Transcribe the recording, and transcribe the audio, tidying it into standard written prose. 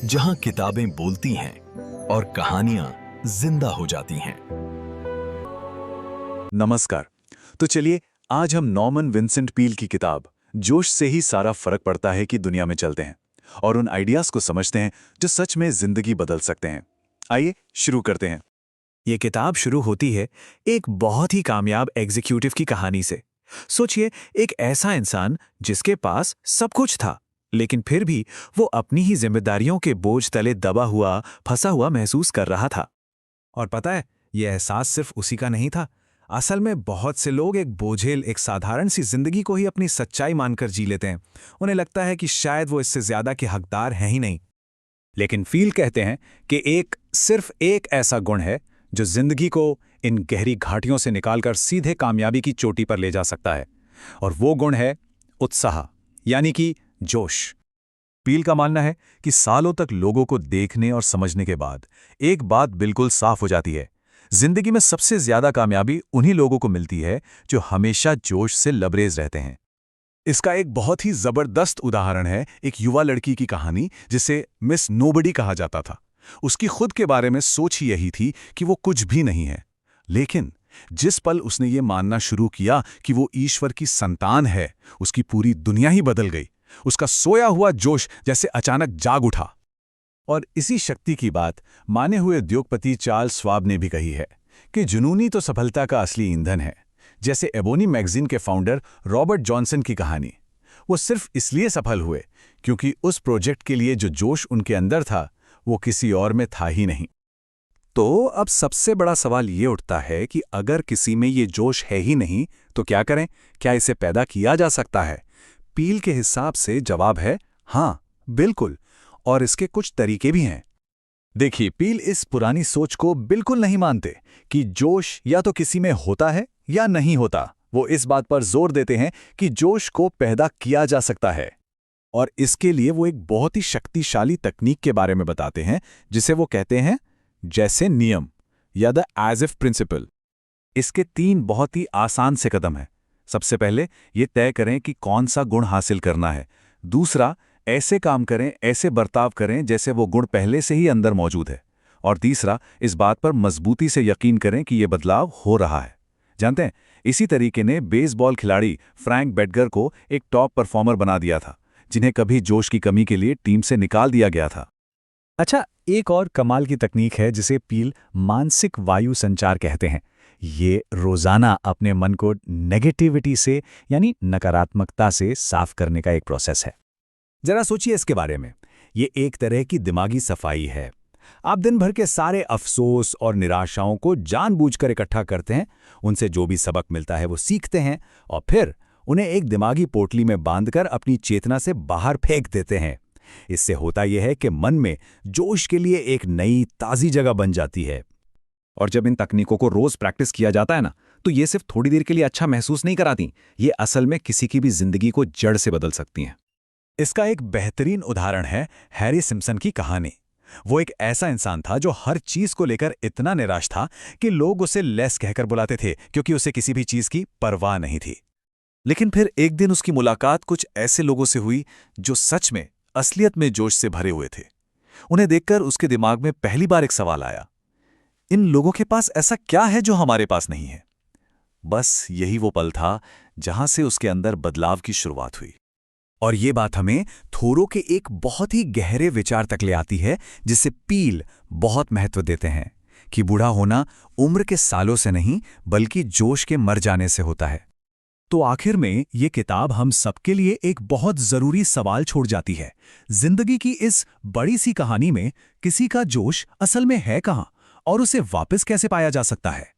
जहां किताबें बोलती हैं और कहानियां जिंदा हो जाती हैं। नमस्कार। तो चलिए आज हम नॉर्मन विंसेंट पील की किताब जोश से ही सारा फर्क पड़ता है कि दुनिया में चलते हैं और उन आइडियाज को समझते हैं जो सच में जिंदगी बदल सकते हैं। आइए शुरू करते हैं। ये किताब शुरू होती है एक बहुत ही कामयाब एग्जीक्यूटिव की कहानी से। सोचिए, एक ऐसा इंसान जिसके पास सब कुछ था, लेकिन फिर भी वो अपनी ही जिम्मेदारियों के बोझ तले दबा हुआ, फंसा हुआ महसूस कर रहा था। और पता है, ये एहसास सिर्फ उसी का नहीं था। असल में बहुत से लोग एक बोझिल, एक साधारण सी जिंदगी को ही अपनी सच्चाई मानकर जी लेते हैं। उन्हें लगता है कि शायद वो इससे ज्यादा के हकदार हैं ही नहीं। लेकिन फील कहते हैं कि सिर्फ एक ऐसा गुण है जो जिंदगी को इन गहरी घाटियों से निकालकर सीधे कामयाबी की चोटी पर ले जा सकता है, और वो गुण है उत्साह, यानी कि जोश। पील का मानना है कि सालों तक लोगों को देखने और समझने के बाद एक बात बिल्कुल साफ हो जाती है। जिंदगी में सबसे ज्यादा कामयाबी उन्हीं लोगों को मिलती है जो हमेशा जोश से लबरेज रहते हैं। इसका एक बहुत ही जबरदस्त उदाहरण है एक युवा लड़की की कहानी जिसे मिस नोबडी कहा जाता था। उसकी खुद के बारे में सोच ही यही थी कि वो कुछ भी नहीं है, लेकिन जिस पल उसने ये मानना शुरू किया कि वो ईश्वर की संतान है, उसकी पूरी दुनिया ही बदल गई। उसका सोया हुआ जोश जैसे अचानक जाग उठा। और इसी शक्ति की बात माने हुए उद्योगपति चार्ल्स श्वाब ने भी कही है कि जुनूनी तो सफलता का असली ईंधन है। जैसे एबोनी मैगजीन के फाउंडर रॉबर्ट जॉनसन की कहानी, वो सिर्फ इसलिए सफल हुए क्योंकि उस प्रोजेक्ट के लिए जो जोश उनके अंदर था वो किसी और में था ही नहीं। तो अब सबसे बड़ा सवाल ये उठता है कि अगर किसी में ये जोश है ही नहीं तो क्या करें? क्या इसे पैदा किया जा सकता है? पील के हिसाब से जवाब है हाँ, बिल्कुल, और इसके कुछ तरीके भी हैं। देखिए, पील इस पुरानी सोच को बिल्कुल नहीं मानते कि जोश या तो किसी में होता है या नहीं होता। वो इस बात पर जोर देते हैं कि जोश को पैदा किया जा सकता है, और इसके लिए वो एक बहुत ही शक्तिशाली तकनीक के बारे में बताते हैं जिसे वो कहते हैं जैसे नियम या द एज इफ प्रिंसिपल। इसके 3 बहुत ही आसान से कदम हैं। सबसे पहले ये तय करें कि कौन सा गुण हासिल करना है। दूसरा, ऐसे काम करें, ऐसे बर्ताव करें जैसे वो गुण पहले से ही अंदर मौजूद है। और तीसरा, इस बात पर मजबूती से यकीन करें कि ये बदलाव हो रहा है। जानते हैं, इसी तरीके ने बेसबॉल खिलाड़ी फ्रैंक बेटगर को एक टॉप परफॉर्मर बना दिया था, जिन्हें कभी जोश की कमी के लिए टीम से निकाल दिया गया था। अच्छा, एक और कमाल की तकनीक है जिसे पील मानसिक वायु संचार कहते हैं। ये रोजाना अपने मन को नेगेटिविटी से, यानी नकारात्मकता से साफ करने का एक प्रोसेस है। जरा सोचिए इसके बारे में। ये एक तरह की दिमागी सफाई है। आप दिन भर के सारे अफसोस और निराशाओं को जानबूझकर इकट्ठा करते हैं, उनसे जो भी सबक मिलता है वो सीखते हैं और फिर उन्हें एक दिमागी पोटली में बांधकर अपनी चेतना से बाहर फेंक देते हैं। इससे होता यह है कि मन में जोश के लिए एक नई ताज़ी जगह बन जाती है। और जब इन तकनीकों को रोज प्रैक्टिस किया जाता है ना, तो ये सिर्फ थोड़ी देर के लिए अच्छा महसूस नहीं कराती, ये असल में किसी की भी जिंदगी को जड़ से बदल सकती हैं। इसका एक बेहतरीन उदाहरण है हैरी सिम्पसन की कहानी। वो एक ऐसा इंसान था जो हर चीज को लेकर इतना निराश था कि लोग उसे लेस कहकर बुलाते थे, क्योंकि उसे किसी भी चीज की परवाह नहीं थी। लेकिन फिर एक दिन उसकी मुलाकात कुछ ऐसे लोगों से हुई जो सच में असलियत में जोश से भरे हुए थे। उन्हें देखकर उसके दिमाग में पहली बार एक सवाल आया, इन लोगों के पास ऐसा क्या है जो हमारे पास नहीं है? बस यही वो पल था जहां से उसके अंदर बदलाव की शुरुआत हुई। और ये बात हमें थोरो के एक बहुत ही गहरे विचार तक ले आती है, जिसे पील बहुत महत्व देते हैं कि बूढ़ा होना उम्र के सालों से नहीं बल्कि जोश के मर जाने से होता है। तो आखिर में ये किताब हम सबके लिए एक बहुत जरूरी सवाल छोड़ जाती है। जिंदगी की इस बड़ी सी कहानी में किसी का जोश असल में है कहां और उसे वापस कैसे पाया जा सकता है?